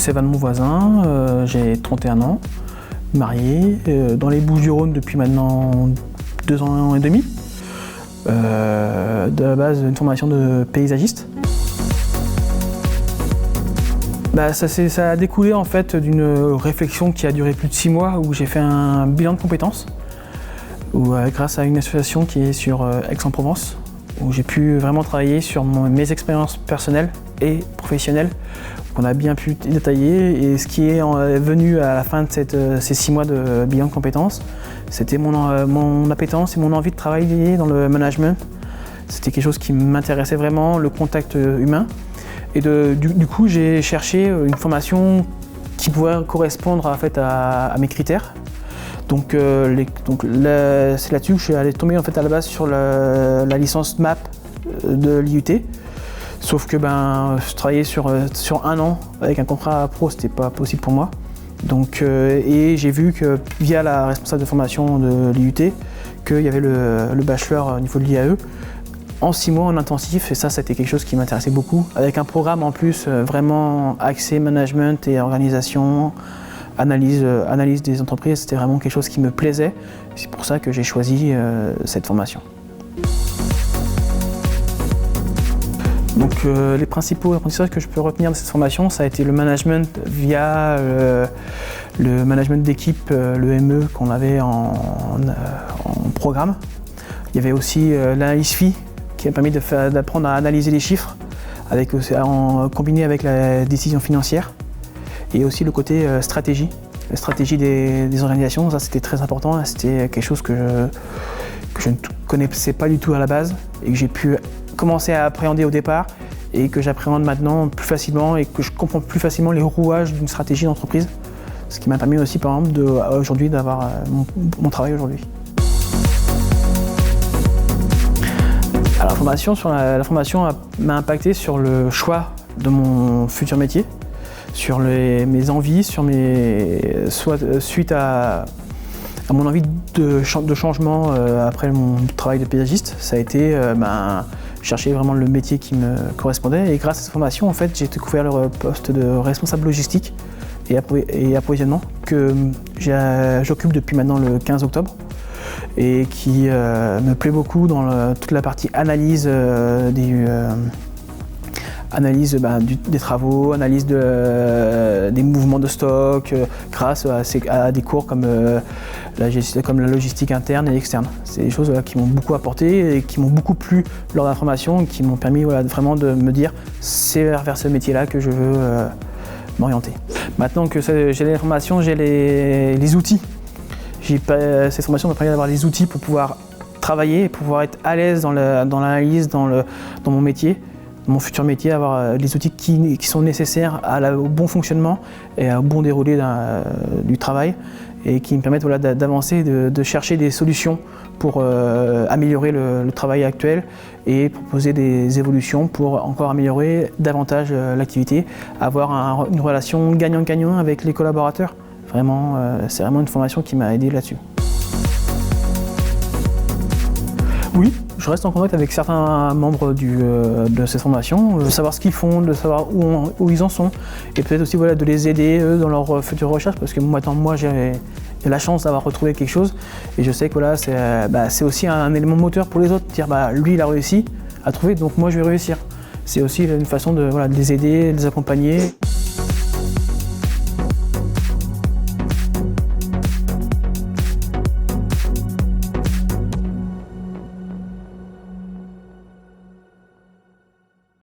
Sévan, mon voisin, j'ai 31 ans, marié, dans les Bouches-du-Rhône depuis maintenant 2 ans et demi. De la base, une formation de paysagiste. Ça a découlé en fait d'une réflexion qui a duré plus de 6 mois où j'ai fait un bilan de compétences grâce à une association qui est sur Aix-en-Provence où j'ai pu vraiment travailler sur mes expériences personnelles et professionnelles qu'on a bien pu détailler et ce qui est venu à la fin de ces 6 mois de bilan de compétences, c'était mon appétence et mon envie de travailler dans le management. C'était quelque chose qui m'intéressait vraiment, le contact humain. Et du coup, j'ai cherché une formation qui pouvait correspondre en fait, à mes critères. Donc, c'est là-dessus que je suis allé tomber en fait, à la base sur la licence MAP de l'IUT. Sauf que je travaillais sur 1 an avec un contrat pro, c'était pas possible pour moi. Donc, et j'ai vu que via la responsable de formation de l'IUT, qu'il y avait le bachelor au niveau de l'IAE. En 6 mois en intensif, et ça c'était quelque chose qui m'intéressait beaucoup, avec un programme en plus vraiment axé management et organisation, analyse des entreprises, c'était vraiment quelque chose qui me plaisait. C'est pour ça que j'ai choisi cette formation. Donc les principaux apprentissages que je peux retenir de cette formation, ça a été le management via le management d'équipe, le ME qu'on avait en programme. Il y avait aussi l'analyse FI, qui m'a permis d'apprendre à analyser les chiffres, combiné avec la décision financière, et aussi le côté stratégie, la stratégie des organisations. Ça c'était très important, c'était quelque chose que je ne connaissais pas du tout à la base, et que j'ai pu commencer à appréhender au départ, et que j'appréhende maintenant plus facilement, et que je comprends plus facilement les rouages d'une stratégie d'entreprise, ce qui m'a permis aussi par exemple aujourd'hui d'avoir mon travail aujourd'hui. La formation m'a impacté sur le choix de mon futur métier, sur mes envies, suite à mon envie de changement après mon travail de paysagiste. Ça a été chercher vraiment le métier qui me correspondait, et grâce à cette formation, en fait, j'ai découvert le poste de responsable logistique et approvisionnement que j'occupe depuis maintenant le 15 octobre. Et qui me plaît beaucoup dans toute la partie analyse des travaux, analyse des mouvements de stock, grâce à des cours comme la logistique interne et externe. C'est des choses qui m'ont beaucoup apporté et qui m'ont beaucoup plu lors de la formation et qui m'ont permis vraiment de me dire c'est vers ce métier-là que je veux m'orienter. Maintenant que j'ai les formations, j'ai les outils. Cette formation m'a permis d'avoir les outils pour pouvoir travailler, pour pouvoir être à l'aise dans l'analyse, dans mon métier, dans mon futur métier, avoir les outils qui sont nécessaires au bon fonctionnement et au bon déroulé du travail, et qui me permettent d'avancer, de chercher des solutions pour améliorer le travail actuel et proposer des évolutions pour encore améliorer davantage l'activité, avoir une relation gagnant-gagnant avec les collaborateurs. Vraiment, c'est vraiment une formation qui m'a aidé là-dessus. Oui, je reste en contact avec certains membres de cette formation, de savoir ce qu'ils font, de savoir où ils en sont, et peut-être aussi de les aider eux, dans leur future recherche, parce que moi j'ai la chance d'avoir retrouvé quelque chose, et je sais que c'est aussi un élément moteur pour les autres, dire lui il a réussi à trouver, donc moi je vais réussir. C'est aussi une façon de les aider, de les accompagner.